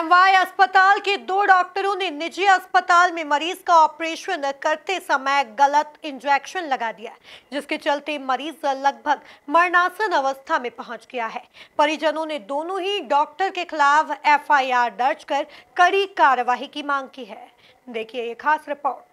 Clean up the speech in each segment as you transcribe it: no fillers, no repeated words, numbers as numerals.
MY अस्पताल के 2 डॉक्टरों ने निजी अस्पताल में मरीज का ऑपरेशन करते समय गलत इंजेक्शन लगा दिया, जिसके चलते मरीज लगभग मरणासन अवस्था में पहुंच गया है। परिजनों ने दोनों ही डॉक्टर के खिलाफ एफआईआर दर्ज कर कड़ी कार्रवाई की मांग की है। देखिए ये खास रिपोर्ट।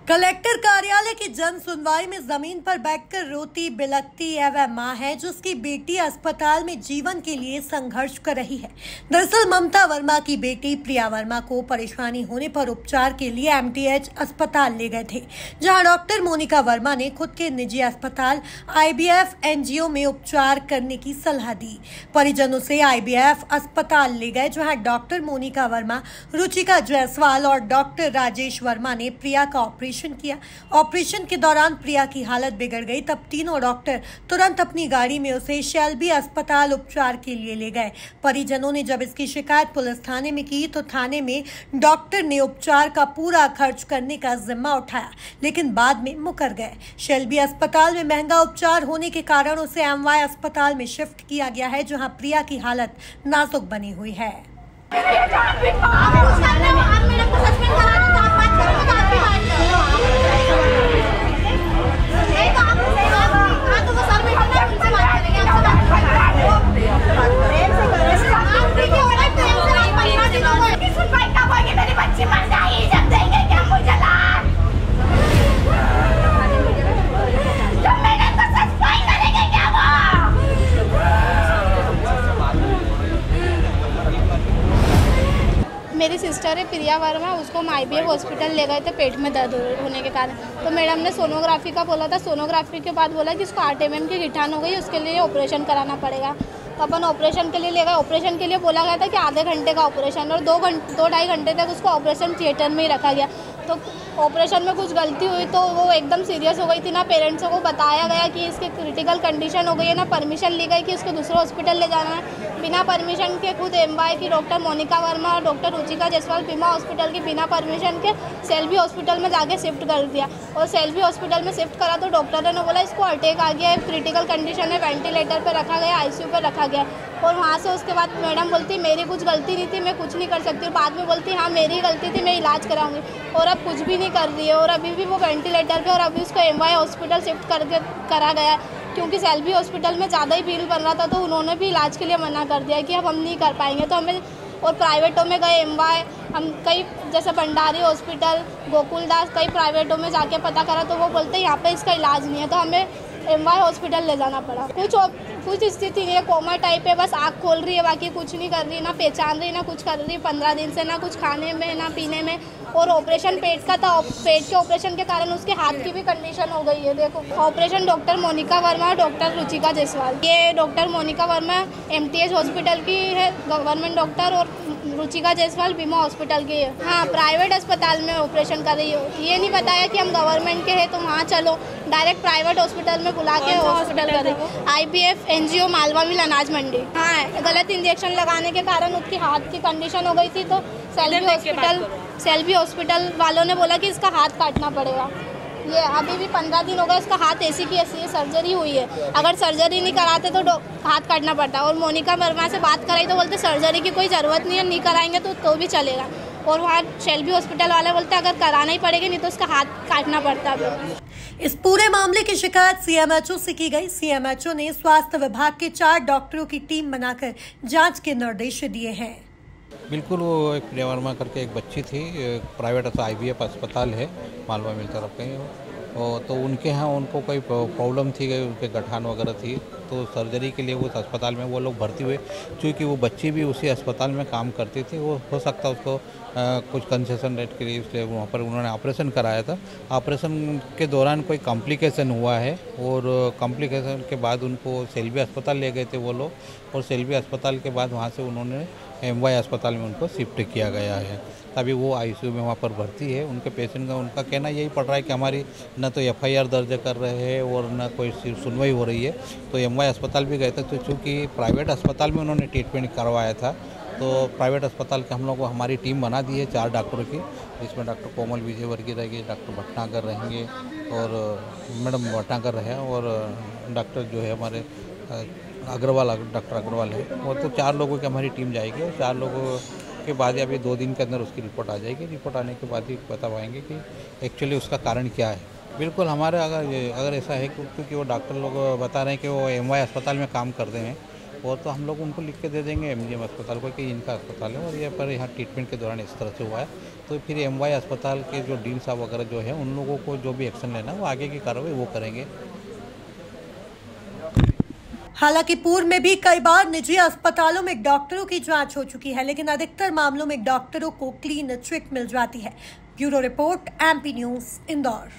कलेक्टर कार्यालय की जन सुनवाई में जमीन पर बैठकर रोती बिलखती वह मां है जो उसकी बेटी अस्पताल में जीवन के लिए संघर्ष कर रही है। दरअसल ममता वर्मा की बेटी प्रिया वर्मा को परेशानी होने पर उपचार के लिए एमटीएच अस्पताल ले गए थे, जहां डॉक्टर मोनिका वर्मा ने खुद के निजी अस्पताल आईबीएफ एनजीओ में उपचार करने की सलाह दी। परिजनों से आईबीएफ अस्पताल ले गए, जहाँ डॉक्टर मोनिका वर्मा, रुचिका जायसवाल और डॉक्टर राजेश वर्मा ने प्रिया का ऑपरेशन किया। ऑपरेशन के दौरान प्रिया की हालत बिगड़ गई, तब तीनों डॉक्टर तुरंत अपनी गाड़ी में उसे शेल्बी अस्पताल उपचार के लिए ले गए। परिजनों ने जब इसकी शिकायत पुलिस थाने में की तो थाने में डॉक्टर ने उपचार का पूरा खर्च करने का जिम्मा उठाया, लेकिन बाद में मुकर गए। शेल्बी अस्पताल में महंगा उपचार होने के कारण उसे एमवाय अस्पताल में शिफ्ट किया गया है, जहां प्रिया की हालत नाजुक बनी हुई है। मेरी सिस्टर है प्रिया वर्मा, उसको हम आईबीएफ हॉस्पिटल ले गए थे पेट में दर्द होने के कारण। तो मैडम ने सोनोग्राफी का बोला था, सोनोग्राफी के बाद बोला कि इसको 8 mm की गिठान हो गई, उसके लिए ऑपरेशन कराना पड़ेगा। तो अपन ऑपरेशन के लिए ले गए। ऑपरेशन के लिए बोला गया था कि आधे घंटे का ऑपरेशन, और 2-2.5 घंटे तक उसको ऑपरेशन थिएटर में ही रखा गया। तो ऑपरेशन में कुछ गलती हुई तो वो एकदम सीरियस हो गई थी। ना पेरेंट्सों को बताया गया कि इसकी क्रिटिकल कंडीशन हो गई है, ना परमिशन ली गई कि इसको दूसरे हॉस्पिटल ले जाना है। बिना परमिशन के खुद एमवाय की डॉक्टर मोनिका वर्मा और डॉक्टर रुचिका जायसवाल बीमा हॉस्पिटल की बिना परमिशन के शेल्बी हॉस्पिटल में जाके शिफ्ट कर दिया। और शेल्बी हॉस्पिटल में शिफ्ट करा तो डॉक्टर ने बोला इसको अटैक आ गया है, क्रिटिकल कंडीशन है, वेंटिलेटर पर रखा गया, आईसीयू पर रखा गया। और वहाँ से उसके बाद मैडम बोलती मेरी कुछ गलती नहीं थी, मैं कुछ नहीं कर सकती। और बाद में बोलती हाँ मेरी गलती थी, मैं इलाज कराऊंगी। और अब कुछ भी नहीं कर रही है, और अभी भी वो वेंटिलेटर पे, और अभी उसको एमवाय हॉस्पिटल शिफ्ट करा गया है, क्योंकि शेल्बी हॉस्पिटल में ज़्यादा ही बिल बन रहा था। तो उन्होंने भी इलाज के लिए मना कर दिया कि अब हम नहीं कर पाएंगे। तो हमें और प्राइवेटों में गए एमवाय, हम कई जैसे भंडारी हॉस्पिटल, गोकुलदास, कई प्राइवेटों में जाके पता करा तो वो बोलते हैं यहाँ पे इसका इलाज नहीं है। तो हमें एमवाय हॉस्पिटल ले जाना पड़ा। कुछ स्थिति नहीं है, कोमा टाइप है, बस आँख खोल रही है, बाकी कुछ नहीं कर रही, ना पहचान रही, ना कुछ कर रही 15 दिन से, ना कुछ खाने में ना पीने में। और ऑपरेशन पेट का था, पेट के ऑपरेशन के कारण उसके हाथ की भी कंडीशन हो गई है। देखो ऑपरेशन डॉक्टर मोनिका वर्मा और डॉक्टर रुचिका जायसवाल। ये doctor Monika Verma MTH hospital की है, गवर्नमेंट डॉक्टर, और रुचिका जायसवाल बीमा हॉस्पिटल की है। हाँ, प्राइवेट अस्पताल में ऑपरेशन कर रही हो। ये नहीं बताया कि हम गवर्नमेंट के हैं तो वहाँ चलो, डायरेक्ट प्राइवेट हॉस्पिटल में बुला के हॉस्पिटल कर रही। आईबीएफ एनजीओ मालवा मिल अनाज मंडी। हाँ, गलत इंजेक्शन लगाने के कारण उसकी हाथ की कंडीशन हो गई थी। तो शेल्बी हॉस्पिटल वालों ने बोला कि इसका हाथ काटना पड़ेगा। ये अभी भी 15 दिन हो गए, इसका हाथ ऐसी की ऐसी है, सर्जरी हुई है। अगर सर्जरी नहीं कराते तो हाथ काटना पड़ता। और मोनिका वर्मा से बात कराई तो बोलते सर्जरी की कोई ज़रूरत नहीं है, नहीं कराएंगे तो भी चलेगा। और वहाँ शेल्बी हॉस्पिटल वाले बोलते अगर कराना ही पड़ेगा, नहीं तो उसका हाथ काटना पड़ता है। इस पूरे मामले की शिकायत सीएमएचओ से की गई। सीएमएचओ ने स्वास्थ्य विभाग के 4 डॉक्टरों की टीम बनाकर जांच के निर्देश दिए हैं। बिल्कुल, वो एक प्रिया वर्मा करके एक बच्ची थी, प्राइवेट आईबीएफ अस्पताल है मालवा मिल तरफ कहीं, तो उनके यहाँ उनको कोई प्रॉब्लम थी, उनके गठान वगैरह थी, तो सर्जरी के लिए उस अस्पताल में वो लोग भर्ती हुए। क्योंकि वो बच्ची भी उसी अस्पताल में काम करती थी, वो हो सकता उसको कुछ कंसेशन रेट के लिए इसलिए वहाँ पर उन्होंने ऑपरेशन कराया था। ऑपरेशन के दौरान कोई कॉम्प्लिकेशन हुआ है, और कॉम्प्लिकेशन के बाद उनको शेल्बी अस्पताल ले गए थे वो लोग, और शेल्बी अस्पताल के बाद वहाँ से उन्होंने एमवाय अस्पताल में उनको शिफ्ट किया गया है। तभी वो आईसीयू में वहाँ पर भर्ती है। उनके पेशेंट का उनका कहना यही पड़ रहा है कि हमारी न तो एफआईआर दर्ज कर रहे हैं और न कोई सुनवाई हो रही है। तो एमवाय अस्पताल भी गए थे, तो चूँकि प्राइवेट अस्पताल में उन्होंने ट्रीटमेंट करवाया था, तो प्राइवेट अस्पताल के हम लोग हमारी टीम बना दी है 4 डॉक्टरों की, जिसमें डॉक्टर कोमल विजयवर्गीय रहेगी, डॉक्टर भटनागर रहेंगे, और मैडम भटनागर है, और डॉक्टर जो है हमारे अग्रवाल, डॉक्टर अग्रवाल है। वो तो 4 लोगों की हमारी टीम जाएगी, 4 लोगों के बाद या अभी 2 दिन के अंदर उसकी रिपोर्ट आ जाएगी। रिपोर्ट आने के बाद ही बता पाएंगे कि एक्चुअली उसका कारण क्या है। बिल्कुल हमारे अगर ऐसा है क्योंकि वो डॉक्टर लोग बता रहे हैं कि वो MY अस्पताल में काम करते हैं, वो तो हम लोग उनको लिख के दे देंगे MGM अस्पताल को कि इनका अस्पताल है और ये पर यहाँ ट्रीटमेंट के दौरान इस तरह से हुआ है। तो फिर MY अस्पताल के जो डीन साहब वगैरह जो है उन लोगों को जो भी एक्शन लेना है वो आगे की कार्रवाई वो करेंगे। हालांकि पूर्व में भी कई बार निजी अस्पतालों में डॉक्टरों की जांच हो चुकी है, लेकिन अधिकतर मामलों में डॉक्टरों को क्लीन चिट मिल जाती है। Bureau report, MP news, Indore.